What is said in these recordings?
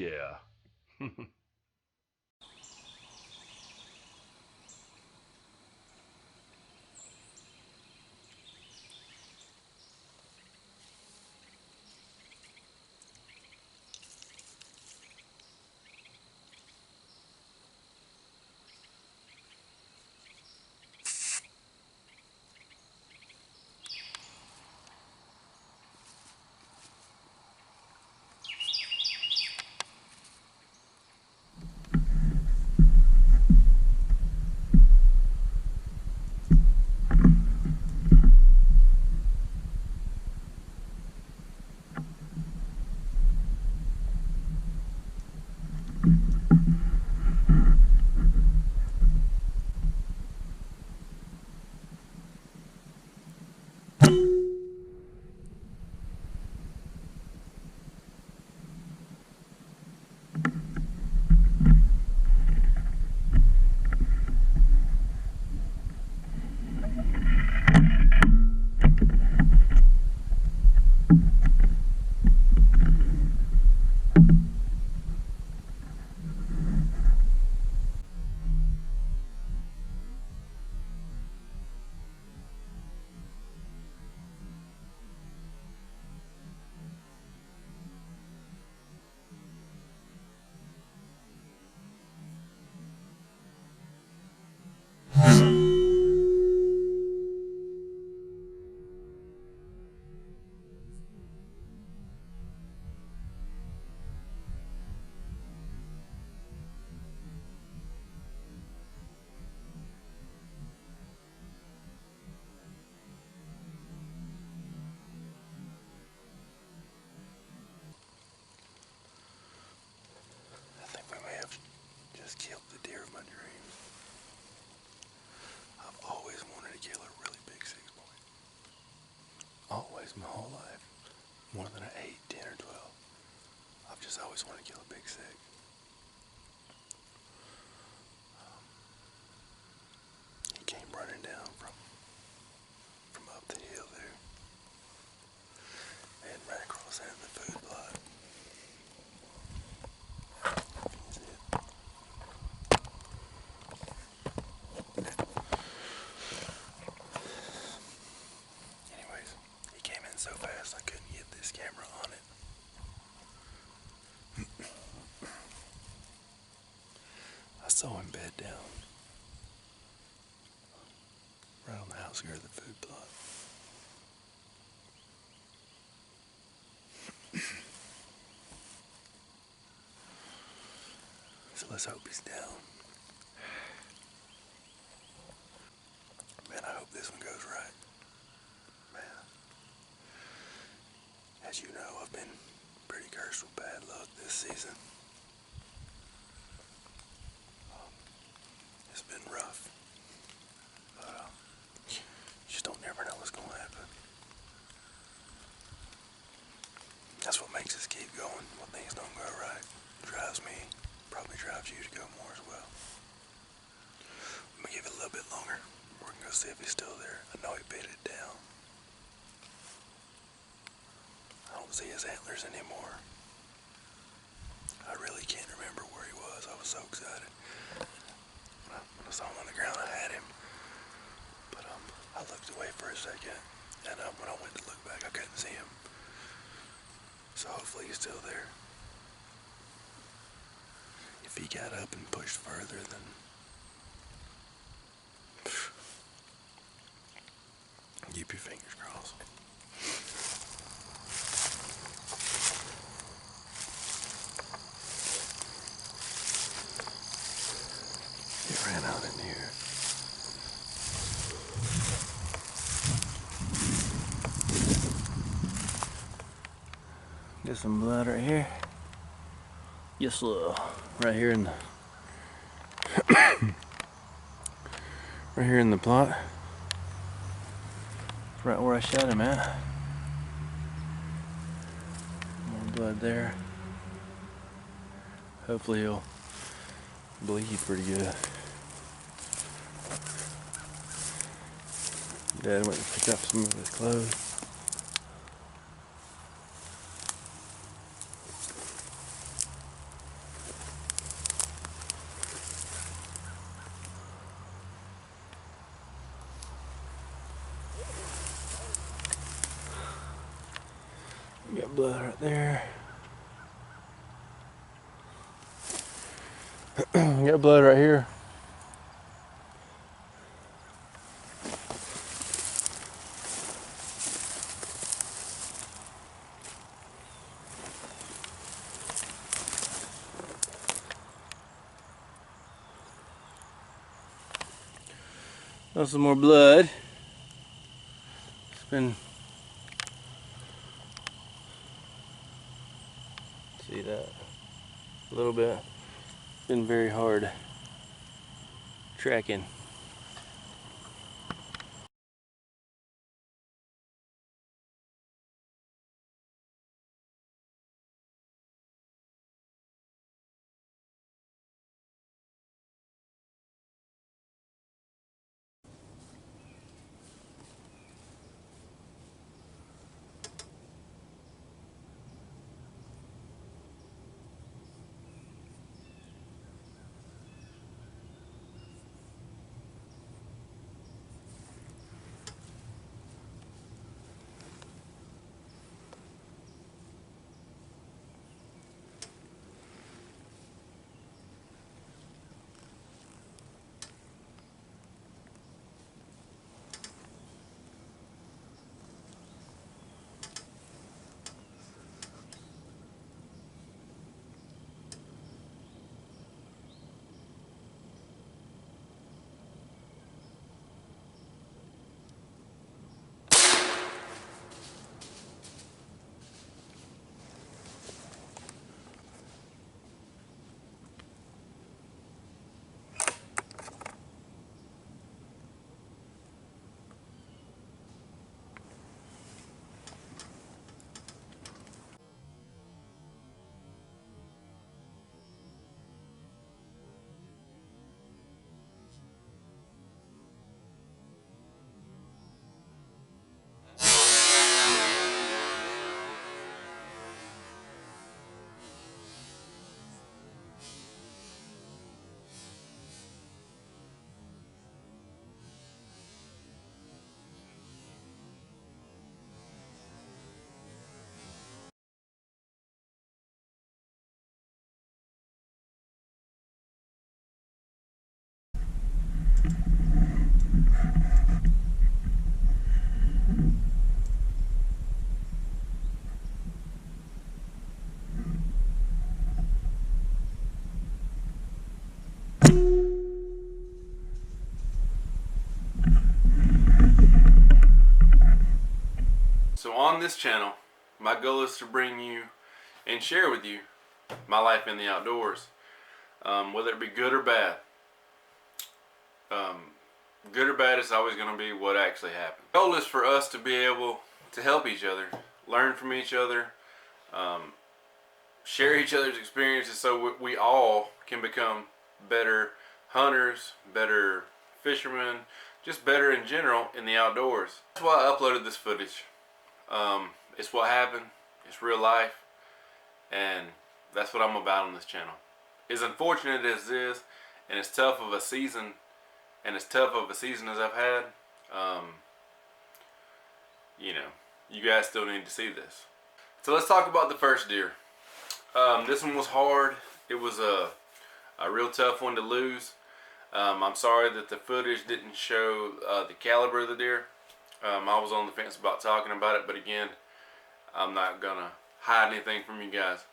yeah. I think we may have just killed the deer of my dreams. I've always wanted to kill a really big 6-point. Always, my whole life. More than an 8, 10, or 12. I've just always wanted to kill a big 6. He came running down from up the hill there and ran across into the food plot. Anyways, he came in so fast I couldn't get this camera on it. I saw him bed down right on the outskirts of the food plot. So let's hope he's down. Man, I hope this one goes right. Man, as you know, I've been pretty cursed with bad luck this season. It's been rough. But you just don't never know what's going to happen. That's what makes us keep going when things don't go right. Drives me, probably drives you to go more as well. I'm gonna give it a little bit longer. We're gonna go see if he's still there. I know he beat it down. I don't see his antlers anymore. I really can't remember where he was. I was so excited. When I saw him on the ground, I had him. But I looked away for a second, and when I went to look back, I couldn't see him. So hopefully he's still there. If he got up and pushed further, then keep your fingers crossed. He ran out in here. Get some blood right here. Yes, right here in the right here in the plot. Right where I shot him at. More blood there. Hopefully he'll bleed pretty good. Dad went and picked up some of his clothes. Got blood right there. Got blood right here. Got some more blood. It's been, see that a little bit. Been very hard tracking. So on this channel, my goal is to bring you and share with you my life in the outdoors, whether it be good or bad. Good or bad is always going to be what actually happened. The goal is for us to be able to help each other, learn from each other, share each other's experiences so we all can become better hunters, better fishermen, just better in general in the outdoors. That's why I uploaded this footage. It's what happened, it's real life, and that's what I'm about on this channel. As unfortunate as it is, and as tough of a season as I've had, you know, you guys still need to see this. So let's talk about the first deer. This one was hard. It was a real tough one to lose. I'm sorry that the footage didn't show the caliber of the deer. I was on the fence about talking about it, but again, I'm not gonna hide anything from you guys.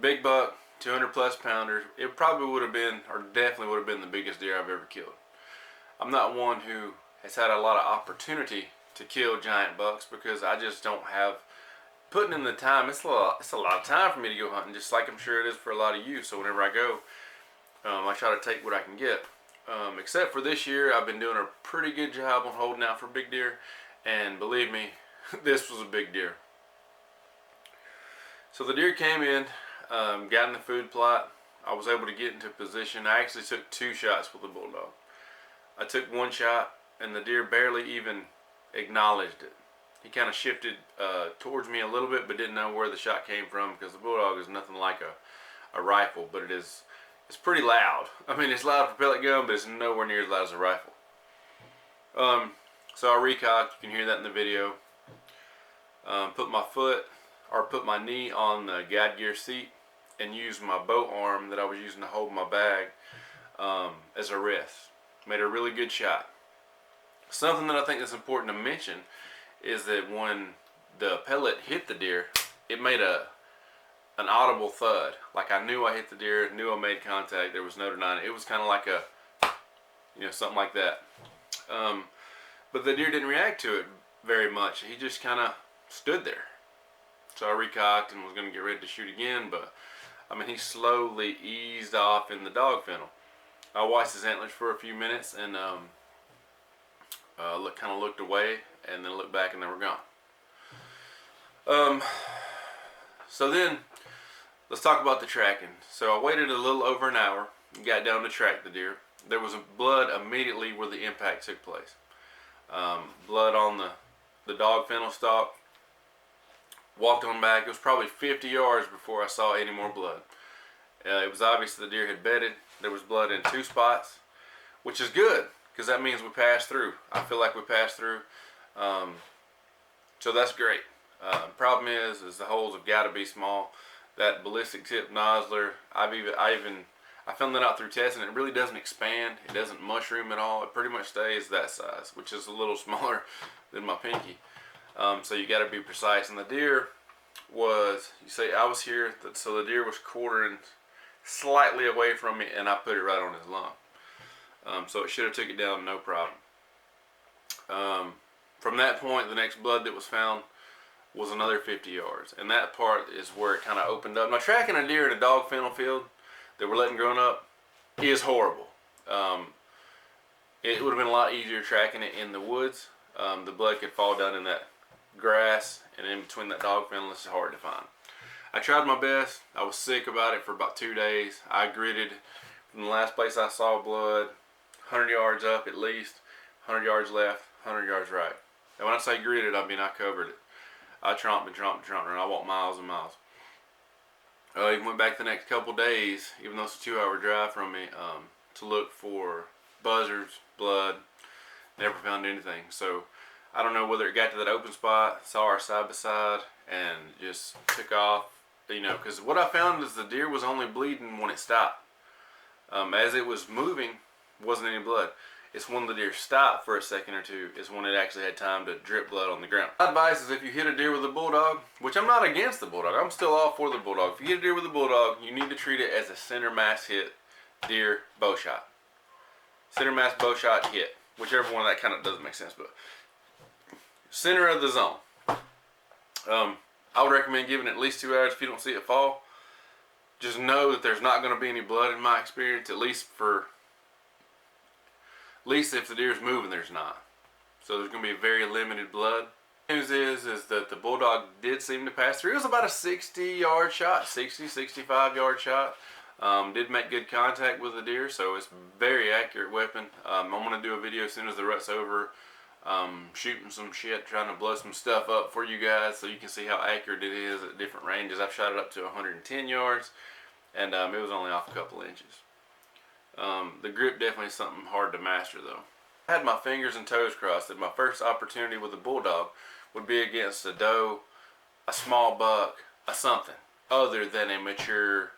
Big buck, 200 plus pounders. It probably would have been, or definitely would have been, the biggest deer I've ever killed. I'm not one who has had a lot of opportunity to kill giant bucks because I just don't have, putting in the time. It's a lot of time for me to go hunting, just like I'm sure it is for a lot of you. So whenever I go, I try to take what I can get. Except for this year, I've been doing a pretty good job on holding out for big deer, and believe me, this was a big deer. So the deer came in, got in the food plot. I was able to get into position. I actually took 2 shots with the Bulldog. I took 1 shot, and the deer barely even acknowledged it. He kind of shifted towards me a little bit, but didn't know where the shot came from, because the Bulldog is nothing like a rifle, but it's pretty loud. I mean, it's loud for a pellet gun, but it's nowhere near as loud as a rifle. So I recocked. You can hear that in the video. put my foot or put my knee on the guide gear seat and used my boat arm that I was using to hold my bag as a rest. Made a really good shot. Something that I think is important to mention is that when the pellet hit the deer, it made an audible thud. Like I knew I hit the deer, knew I made contact. There was no denying it. It was kind of like a, something like that. But the deer didn't react to it very much. He just kind of stood there. So I recocked and was going to get ready to shoot again, but I mean, he slowly eased off in the dog fennel. I watched his antlers for a few minutes and kind of looked away and then looked back and they were gone. So then let's talk about the tracking. So I waited a little over an hour and got down to track the deer. There was blood immediately where the impact took place. Blood on the dog fennel stalk. Walked on back. It was probably 50 yards before I saw any more blood. It was obvious the deer had bedded. There was blood in 2 spots, which is good because that means we passed through. I feel like we passed through. So that's great. Problem is the holes have got to be small. That ballistic tip nozzler, I found that out through testing. It really doesn't expand. It doesn't mushroom at all. It pretty much stays that size, which is a little smaller than my pinky. So you got to be precise. And the deer was, you say I was here, so the deer was quartering slightly away from me, and I put it right on his lung. So it should have took it down no problem. From that point, the next blood that was found was another 50 yards, and that part is where it kind of opened up. Now, tracking a deer in a dog fennel field that we're letting grown up is horrible. It would have been a lot easier tracking it in the woods. The blood could fall down in that grass, and in between that dog fennel, it's hard to find. I tried my best. I was sick about it for about 2 days. I gritted from the last place I saw blood, 100 yards up at least, 100 yards left, 100 yards right. And when I say gritted, I mean I covered it. I tromped and I walked miles and miles. I even went back the next couple days, even though it's a 2-hour drive from me, to look for buzzards, blood. Never found anything. So I don't know whether it got to that open spot, saw our side by side, and just took off. Because what I found is the deer was only bleeding when it stopped. As it was moving, wasn't any blood. It's when the deer stopped for a second or two is when it actually had time to drip blood on the ground. My advice is if you hit a deer with a Bulldog, which I'm not against the Bulldog, I'm still all for the Bulldog. If you hit a deer with a Bulldog, you need to treat it as a center mass hit deer bow shot. Center mass bow shot hit. Whichever one, that kind of doesn't make sense, but center of the zone. I would recommend giving it at least 2 hours if you don't see it fall. Just know that there's not going to be any blood in my experience, at least if the deer's moving, there's not. So there's going to be very limited blood. The news is that the Bulldog did seem to pass through. It was about a 60-yard shot, 65-yard shot. Did make good contact with the deer, so it's a very accurate weapon. I'm going to do a video as soon as the rut's over, shooting some shit, trying to blow some stuff up for you guys so you can see how accurate it is at different ranges. I've shot it up to 110 yards, and it was only off a couple inches. The grip definitely is something hard to master though. I had my fingers and toes crossed that my first opportunity with a Bulldog would be against a doe, a small buck, a something other than a mature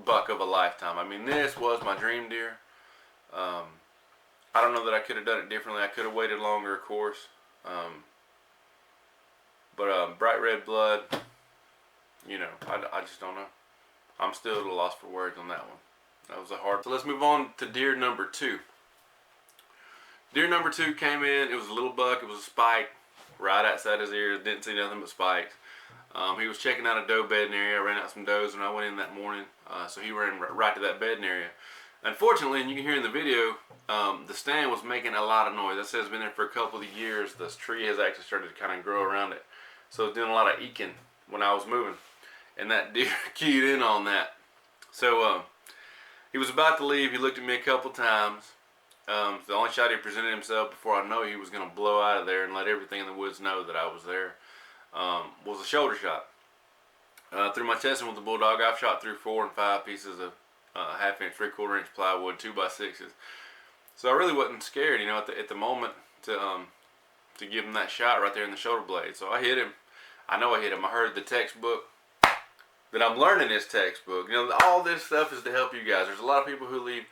buck of a lifetime. I mean, this was my dream deer. I don't know that I could have done it differently. I could have waited longer, of course. But bright red blood, I just don't know. I'm still at a loss for words on that one. That was a hard. So let's move on to deer number 2. Deer number 2 came in. It was a little buck. It was a spike right outside his ears. Didn't see nothing but spikes. He was checking out a doe bedding area. I ran out some does when I went in that morning. So he ran right to that bedding area. Unfortunately, and you can hear in the video, the stand was making a lot of noise. That says it's been there for a couple of years. This tree has actually started to kind of grow around it. So it was doing a lot of eking when I was moving. And that deer keyed in on that. So he was about to leave. He looked at me a couple times. The only shot he presented himself before I know he was going to blow out of there and let everything in the woods know that I was there was a shoulder shot. Through my testing with the Bulldog, I've shot through 4 and 5 pieces of 1/2 inch, 3/4 inch plywood, 2x6s. So I really wasn't scared, at the moment to give him that shot right there in the shoulder blade. So I hit him. I know I hit him. I heard the textbook that I'm learning is textbook. You know, all this stuff is to help you guys. There's a lot of people who leave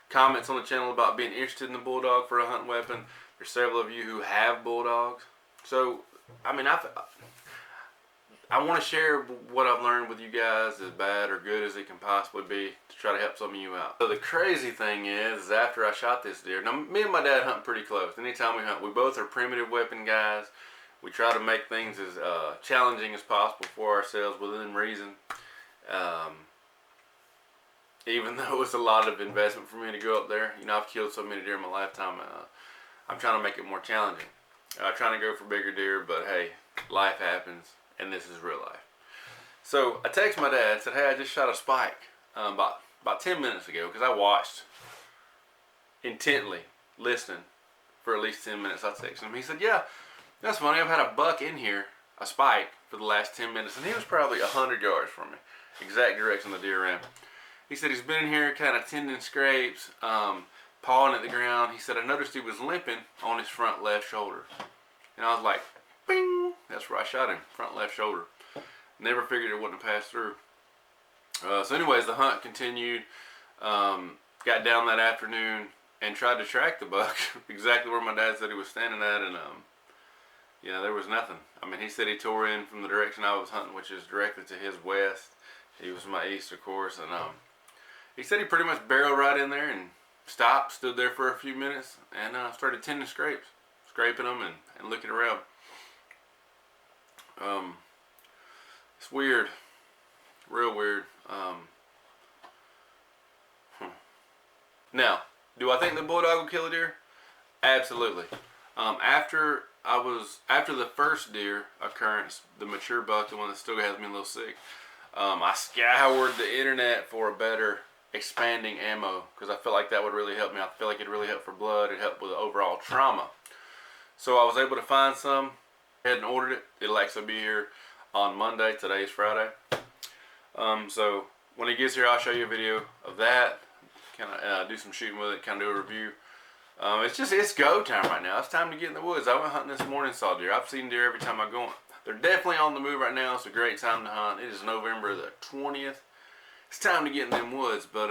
comments on the channel about being interested in the Bulldog for a hunting weapon. There's several of you who have Bulldogs. So, I mean, I want to share what I've learned with you guys, as bad or good as it can possibly be, to try to help some of you out. So the crazy thing is after I shot this deer, now me and my dad hunt pretty close. Anytime we hunt, we both are primitive weapon guys. We try to make things as challenging as possible for ourselves within reason. Even though it's a lot of investment for me to go up there, you know, I've killed so many deer in my lifetime. I'm trying to make it more challenging. Trying to go for bigger deer, but hey, life happens, and this is real life. So I texted my dad and said, hey, I just shot a spike about 10 minutes ago, because I watched intently, listening for at least 10 minutes. I texted him. He said, yeah, that's funny. I've had a buck in here, a spike, for the last 10 minutes, and he was probably 100 yards from me, exact direction the deer ran. He said he's been in here kind of tending scrapes, pawing at the ground. He said, I noticed he was limping on his front left shoulder. And I was like, bing! That's where I shot him, front left shoulder. Never figured it wouldn't have passed through. So anyways, the hunt continued. Got down that afternoon and tried to track the buck exactly where my dad said he was standing at, and yeah, there was nothing. I mean, he said he tore in from the direction I was hunting, which is directly to his west. He was my east, of course, and he said he pretty much barreled right in there and stopped, stood there for a few minutes, and started tending scrapes, scraping them and looking around. It's weird, real weird. Now, do I think the Bulldog will kill a deer? Absolutely. After the first deer occurrence, the mature buck, the one that still has me a little sick, I scoured the internet for a better expanding ammo, because I felt like that would really help me. I feel like it'd really help for blood. It'd help with the overall trauma. So I was able to find some. I had and ordered it. It'll actually be here on Monday. Today is Friday. So when it gets here, I'll show you a video of that. Kind of do some shooting with it. Kind of do a review. It's go time right now. It's time to get in the woods. I went hunting this morning, saw deer. I've seen deer every time I go. They're definitely on the move right now. It's a great time to hunt. It is November the 20th. It's time to get in them woods. But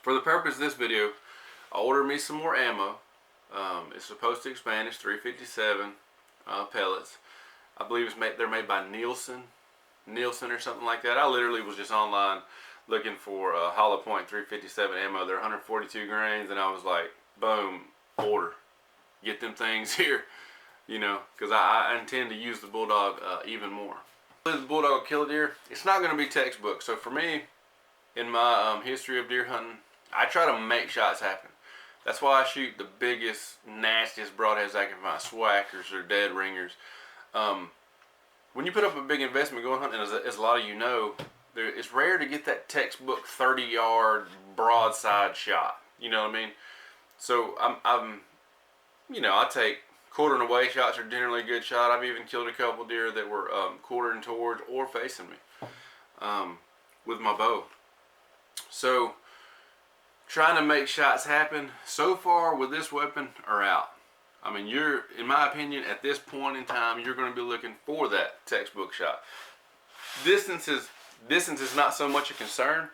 for the purpose of this video, I ordered me some more ammo. It's supposed to expand. It's 357 pellets. I believe they're made by Nielsen or something like that. I literally was just online looking for Hollow Point 357 ammo. They're 142 grains, and I was like, boom, order. Get them things here, you know, because I intend to use the Bulldog even more. The Bulldog will kill a deer. It's not going to be textbook. So for me, in my history of deer hunting, I try to make shots happen. That's why I shoot the biggest, nastiest broadheads I can find, swackers or dead ringers. When you put up a big investment going hunting, as a lot of you know, it's rare to get that textbook 30-yard broadside shot. You know what I mean? So I take quartering away shots are generally a good shot. I've even killed a couple deer that were quartering towards or facing me with my bow. So trying to make shots happen so far with this weapon are out. I mean, in my opinion, at this point in time, you're going to be looking for that textbook shot. Distance is not so much a concern,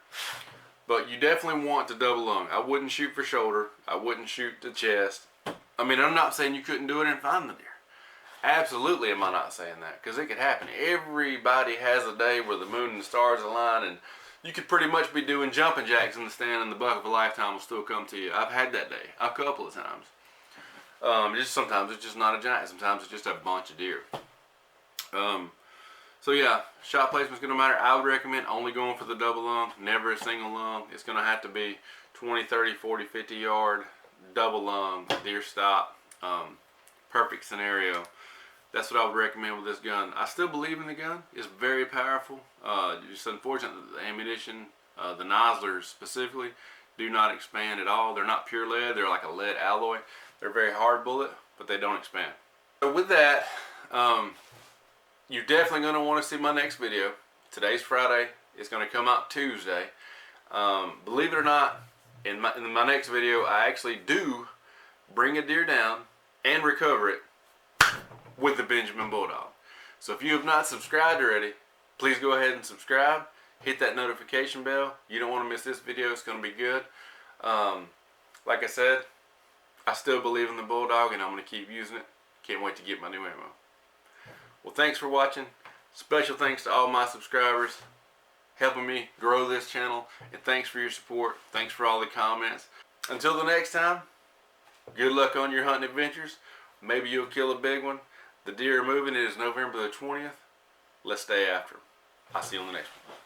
but you definitely want to double lung. I wouldn't shoot for shoulder. I wouldn't shoot the chest. I mean, I'm not saying you couldn't do it and find the deer. Absolutely am I not saying that, because it could happen. Everybody has a day where the moon and the stars align, and you could pretty much be doing jumping jacks in the stand, and the buck of a lifetime will still come to you. I've had that day a couple of times. Sometimes it's just not a giant. Sometimes it's just a bunch of deer. So yeah, shot placement's gonna matter. I would recommend only going for the double lung, never a single lung. It's gonna have to be 20, 30, 40, 50 yard double lung, deer stop. Perfect scenario. That's what I would recommend with this gun. I still believe in the gun. It's very powerful. Just unfortunate that the ammunition, the nozzlers specifically, do not expand at all. They're not pure lead. They're like a lead alloy. They're a very hard bullet, but they don't expand. So with that, you're definitely going to want to see my next video. Today's Friday. It's going to come out Tuesday. Believe it or not, in my next video, I actually do bring a deer down and recover it with the Benjamin Bulldog. So if you have not subscribed already, please go ahead and subscribe. Hit that notification bell. You don't want to miss this video. It's going to be good. Like I said, I still believe in the Bulldog, and I'm going to keep using it. Can't wait to get my new ammo. Well, thanks for watching. Special thanks to all my subscribers helping me grow this channel, and thanks for your support. Thanks for all the comments. Until the next time, good luck on your hunting adventures. Maybe you'll kill a big one. The deer are moving. It is November the 20th. Let's stay after them. I'll see you on the next one.